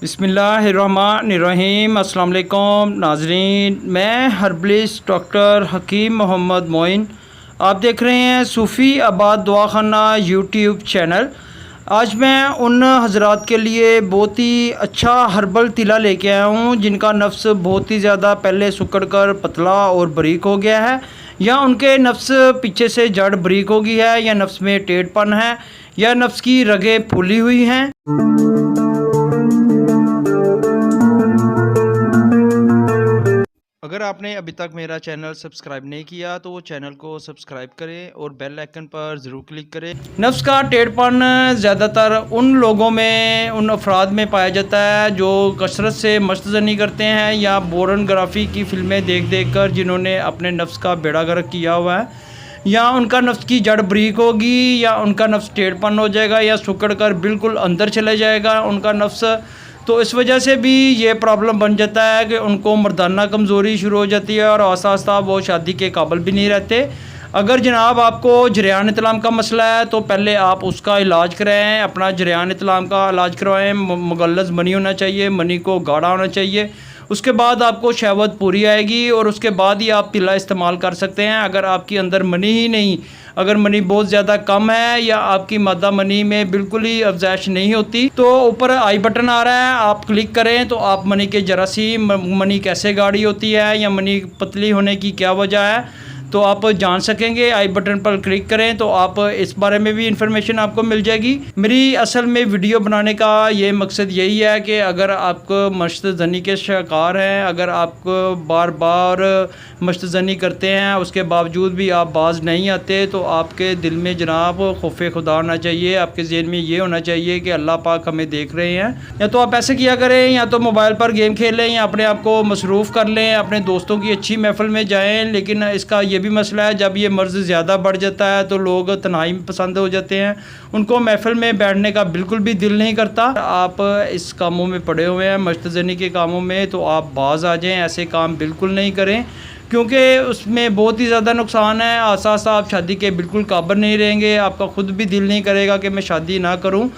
बिस्मिल्लाहिर्रहमानिर्रहीम। अस्सलाम वालेकुम नाजरीन, मैं हर्बलिस्ट डॉक्टर हकीम मोहम्मद मोइन। आप देख रहे हैं सूफ़ी आबाद दवाखाना यूट्यूब चैनल। आज मैं उन हज़रात के लिए बहुत ही अच्छा हर्बल तिला लेके आया हूँ जिनका नफ्स बहुत ही ज़्यादा पहले सुकड़ कर पतला और बारीक हो गया है, या उनके नफ्स पीछे से जड़ बारीक हो गई है, या नफ्स में टेढ़पन है, या नफ्स की रगें फूली हुई हैं। अगर आपने अभी तक मेरा चैनल सब्सक्राइब नहीं किया तो वो चैनल को सब्सक्राइब करें और बेल आइकन पर ज़रूर क्लिक करें। नफ्स का टेढ़पन ज़्यादातर उन लोगों में, उन अफराद में पाया जाता है जो कसरत से मश्तजनी करते हैं या पोर्नोग्राफी की फिल्में देख देख कर जिन्होंने अपने नफ्स का बेड़ा गर्क किया हुआ है, या उनका नफ्स की जड़ बारीक होगी, या उनका नफ्स टेढ़पन हो जाएगा, या सुकड़ कर बिल्कुल अंदर चले जाएगा उनका नफ्स। तो इस वजह से भी ये प्रॉब्लम बन जाता है कि उनको मर्दाना कमज़ोरी शुरू हो जाती है और आस्ता आस्ता वो शादी के काबिल भी नहीं रहते। अगर जनाब आपको जरियान इतलाम का मसला है तो पहले आप उसका इलाज कराएं, अपना जरियान इतलाम का इलाज करवाएं। मुगल्लज़ मनी होना चाहिए, मनी को गाढ़ा होना चाहिए। उसके बाद आपको शहवत पूरी आएगी और उसके बाद ही आप तिला इस्तेमाल कर सकते हैं। अगर आपके अंदर मनी ही नहीं, अगर मनी बहुत ज़्यादा कम है या आपकी मादा मनी में बिल्कुल ही अफजाइश नहीं होती, तो ऊपर आई बटन आ रहा है, आप क्लिक करें तो आप मनी के जरासीम, मनी कैसे गाढ़ी होती है या मनी पतली होने की क्या वजह है, तो आप जान सकेंगे। आई बटन पर क्लिक करें तो आप इस बारे में भी इंफॉर्मेशन आपको मिल जाएगी। मेरी असल में वीडियो बनाने का ये मकसद यही है कि अगर आपको मश्तजनी के शिकार हैं, अगर आप बार बार मश्तजनी करते हैं उसके बावजूद भी आप बाज नहीं आते, तो आपके दिल में जनाब खौफ खुदा होना चाहिए। आपके जहन में ये होना चाहिए कि अल्लाह पाक हमें देख रहे हैं। या तो आप ऐसे किया करें, या तो मोबाइल पर गेम खेल लें, या अपने आप को मसरूफ़ कर लें, अपने दोस्तों की अच्छी महफिल में जाएँ। लेकिन इसका ये भी मसला है, जब ये मर्ज़ ज़्यादा बढ़ जाता है तो लोग तन्हाई पसंद हो जाते हैं, उनको महफिल में बैठने का बिल्कुल भी दिल नहीं करता। आप इस कामों में पड़े हुए हैं, मश्तजनी के कामों में, तो आप बाज आ जाएं। ऐसे काम बिल्कुल नहीं करें क्योंकि उसमें बहुत ही ज़्यादा नुकसान है। आसा आसा आप शादी के बिल्कुल काबिल नहीं रहेंगे, आपका ख़ुद भी दिल नहीं करेगा कि मैं शादी ना करूं।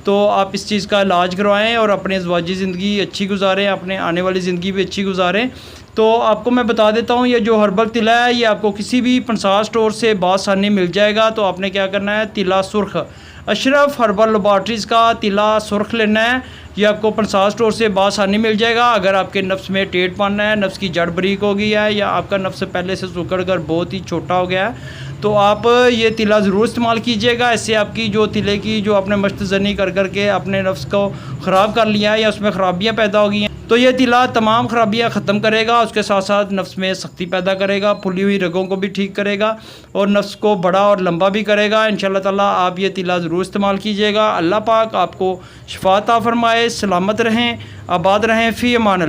तो आप इस चीज़ का इलाज करवाएं और अपनी ज़वाजी ज़िंदगी अच्छी गुजारें, अपने आने वाली ज़िंदगी भी अच्छी गुजारें। तो आपको मैं बता देता हूँ, ये जो हर्बल तिला है ये आपको किसी भी पंसार स्टोर से बासानी मिल जाएगा। तो आपने क्या करना है, तिला सुर्ख, अशरफ हर्बल लैबोरेटरीज़ का तिला सुर्ख लेना है। ये आपको पंसार स्टोर से बासानी मिल जाएगा। अगर आपके नफ्स में टेढ़पन है, नफ्स की जड़ बारीक हो गई है, या आपका नफ्स पहले से सुकड़ कर बहुत ही छोटा हो गया है, तो आप ये तिला ज़रूर इस्तेमाल कीजिएगा। इससे आपकी जो तिले की जो आपने मश्तजनी कर करके अपने नफ्स को ख़राब कर लिया है या उसमें ख़राबियाँ पैदा हो गई हैं, तो ये तिला तमाम ख़राबियाँ ख़त्म करेगा। उसके साथ साथ नफ्स में सख्ती पैदा करेगा, फुली हुई रगों को भी ठीक करेगा और नफ्स को बड़ा और लंबा भी करेगा। इंशाअल्लाह ताला आप ये तिला ज़रूर इस्तेमाल कीजिएगा। अल्लाह पाक आपको शिफा अता फरमाए। सलामत रहें, आबाद रहें, फ़ी अमान।